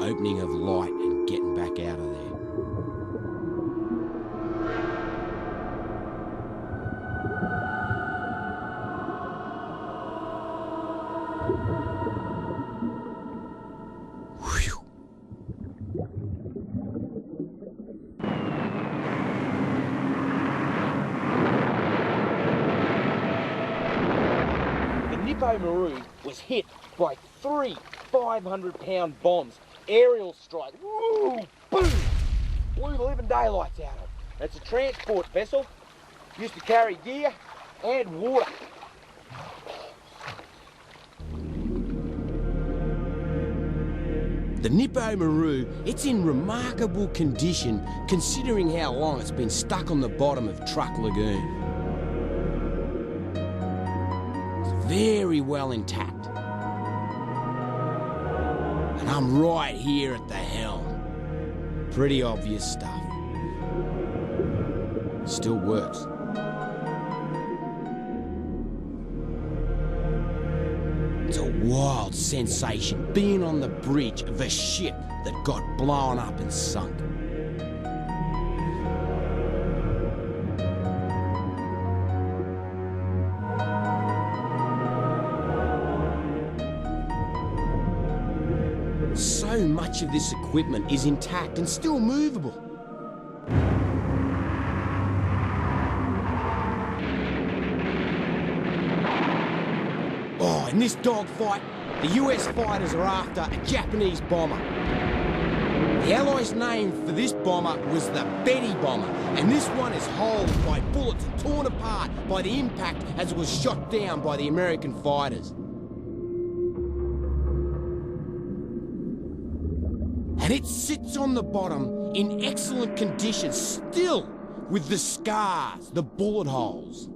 opening of light and getting back out of there. Maru was hit by 3 500-pound bombs. Aerial strike. Woo! Boom! Blew the living daylights out of it. It's a transport vessel. Used to carry gear and water. The Nippo Maru, it's in remarkable condition considering how long it's been stuck on the bottom of Truck Lagoon. Very well intact. And I'm right here at the helm. Pretty obvious stuff. Still works. It's a wild sensation being on the bridge of a ship that got blown up and sunk. So much of this equipment is intact and still movable. Oh, in this dogfight, the US fighters are after a Japanese bomber. The Allies' name for this bomber was the Betty bomber, and this one is holed by bullets torn apart by the impact as it was shot down by the American fighters. And it sits on the bottom in excellent condition, still with the scars, the bullet holes.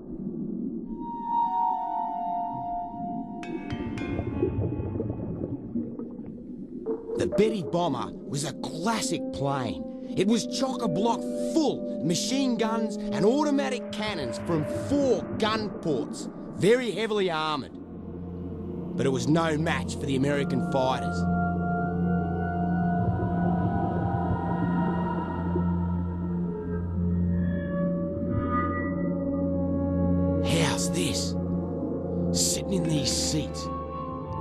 The Betty bomber was a classic plane. It was chock-a-block full of machine guns and automatic cannons from 4 gun ports, very heavily armoured. But it was no match for the American fighters. How's this? Sitting in these seats,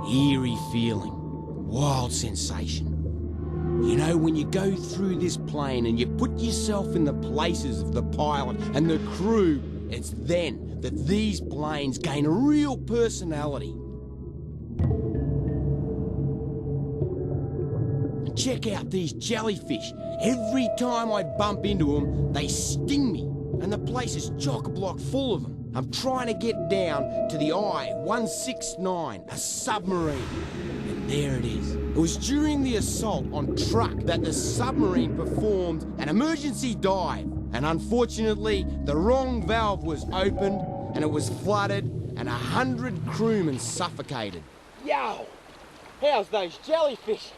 eerie feeling, wild sensation. You know, when you go through this plane and you put yourself in the places of the pilot and the crew, it's then that these planes gain a real personality. Check out these jellyfish. Every time I bump into them, they sting me, and the place is chock-a-block full of them. I'm trying to get down to the I-169, a submarine. And there it is. It was during the assault on Truck that the submarine performed an emergency dive. And unfortunately, the wrong valve was opened and it was flooded and 100 crewmen suffocated. Yo! How's those jellyfish?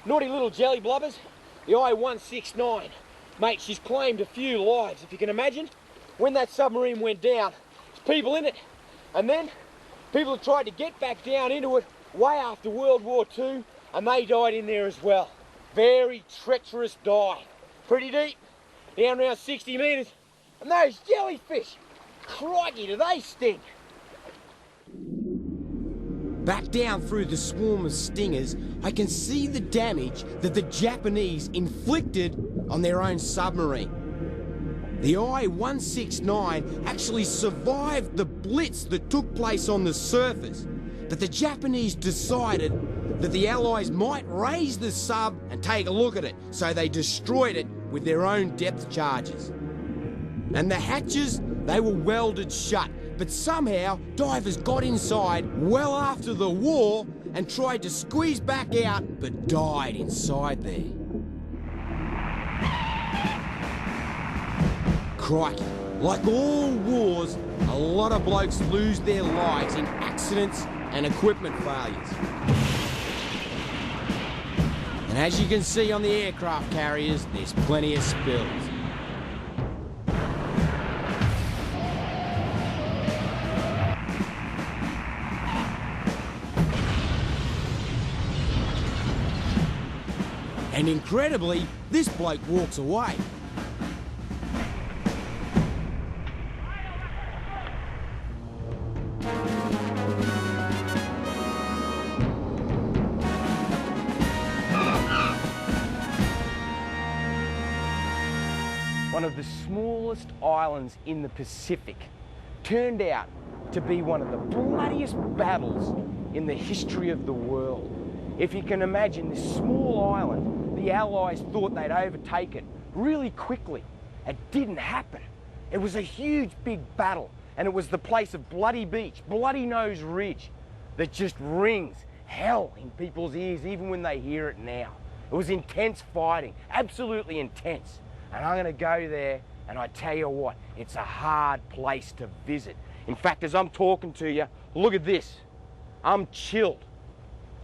Naughty little jelly blubbers. The I-169. Mate, she's claimed a few lives, if you can imagine. When that submarine went down, there's people in it. And then people have tried to get back down into it way after World War II, and they died in there as well. Very treacherous dive. Pretty deep, down around 60 metres. And those jellyfish, crikey, do they sting. Back down through the swarm of stingers, I can see the damage that the Japanese inflicted on their own submarine. The I-169 actually survived the blitz that took place on the surface, but the Japanese decided that the Allies might raise the sub and take a look at it, so they destroyed it with their own depth charges. And the hatches, they were welded shut, but somehow divers got inside well after the war and tried to squeeze back out, but died inside there. Crikey, like all wars, a lot of blokes lose their lives in accidents and equipment failures. And as you can see on the aircraft carriers, there's plenty of spills. And incredibly, this bloke walks away. One of the smallest islands in the Pacific turned out to be one of the bloodiest battles in the history of the world. If you can imagine this small island, the Allies thought they'd overtake it really quickly. It didn't happen. It was a huge big battle, and it was the place of Bloody Beach, Bloody Nose Ridge, that just rings hell in people's ears even when they hear it now. It was intense fighting, absolutely intense. And I'm gonna go there, and I tell you what, it's a hard place to visit. In fact, as I'm talking to you, look at this. I'm chilled.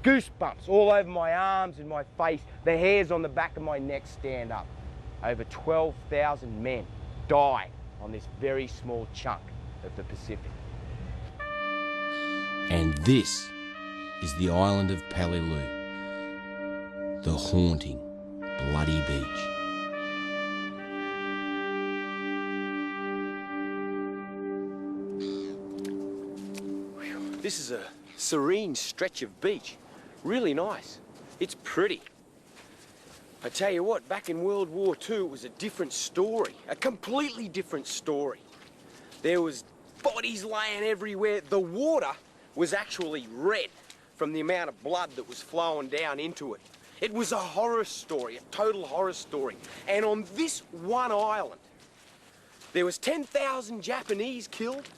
Goosebumps all over my arms and my face. The hairs on the back of my neck stand up. Over 12,000 men died on this very small chunk of the Pacific. And this is the island of Peleliu, the haunting Bloody Beach. This is a serene stretch of beach. Really nice. It's pretty. I tell you what, back in World War II, it was a different story. A completely different story. There was bodies laying everywhere. The water was actually red from the amount of blood that was flowing down into it. It was a horror story, a total horror story. And on this one island, there was 10,000 Japanese killed,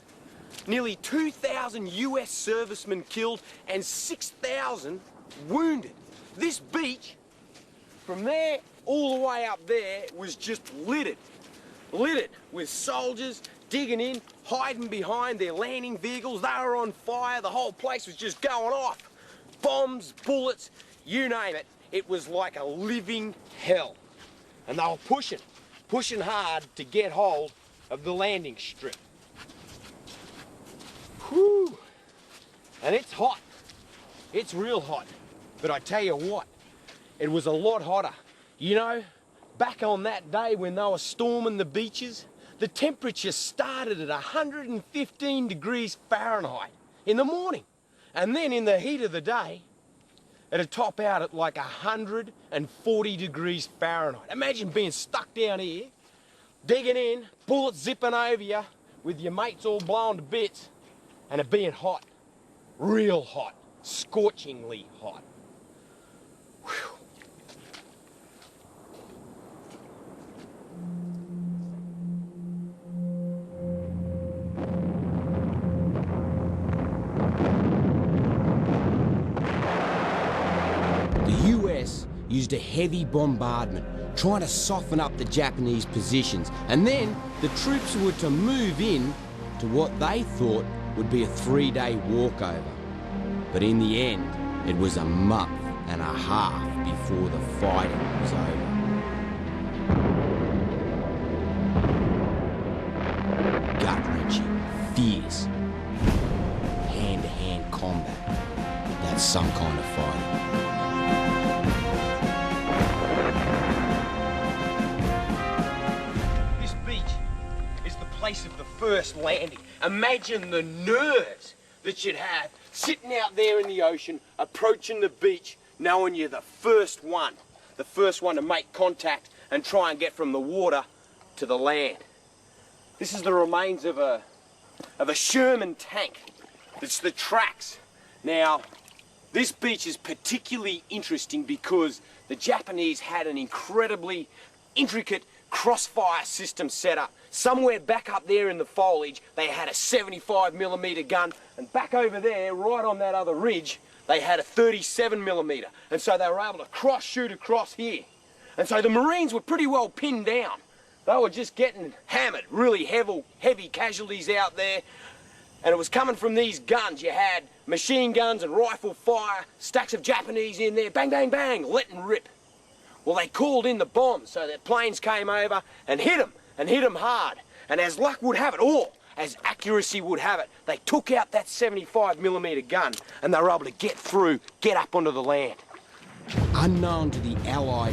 nearly 2,000 US servicemen killed, and 6,000 wounded. This beach, from there all the way up there, was just littered with soldiers digging in, hiding behind their landing vehicles. They were on fire. The whole place was just going off. Bombs, bullets, you name it. It was like a living hell. And they were pushing hard to get hold of the landing strip. Whew. And it's hot. It's real hot. But I tell you what, it was a lot hotter. You know, back on that day when they were storming the beaches, the temperature started at 115 degrees Fahrenheit in the morning. And then in the heat of the day, it'd top out at like 140 degrees Fahrenheit. Imagine being stuck down here, digging in, bullets zipping over you, with your mates all blown to bits, and it being hot, real hot, scorchingly hot. Whew. The US used a heavy bombardment, trying to soften up the Japanese positions, and then the troops were to move in to what they thought would be a 3-day walkover. But in the end, it was a month and a half before the fighting was over. Gut-wrenching, fierce, hand-to-hand combat. That's some kind of fighting. This beach is the place of the first landing. Imagine the nerves that you'd have sitting out there in the ocean, approaching the beach, knowing you're the first one to make contact and try and get from the water to the land. This is the remains of a Sherman tank. It's the tracks. Now, this beach is particularly interesting because the Japanese had an incredibly intricate crossfire system set up. Somewhere back up there in the foliage, they had a 75mm gun, and back over there, right on that other ridge, they had a 37mm. And so they were able to shoot across here. And so the Marines were pretty well pinned down. They were just getting hammered, really heavy casualties out there. And it was coming from these guns. You had machine guns and rifle fire, stacks of Japanese in there, bang, bang, bang, letting rip. Well, they called in the bombs, so their planes came over and hit them hard. And as luck would have it, or as accuracy would have it, they took out that 75mm gun and they were able to get through, get up onto the land. Unknown to the Allied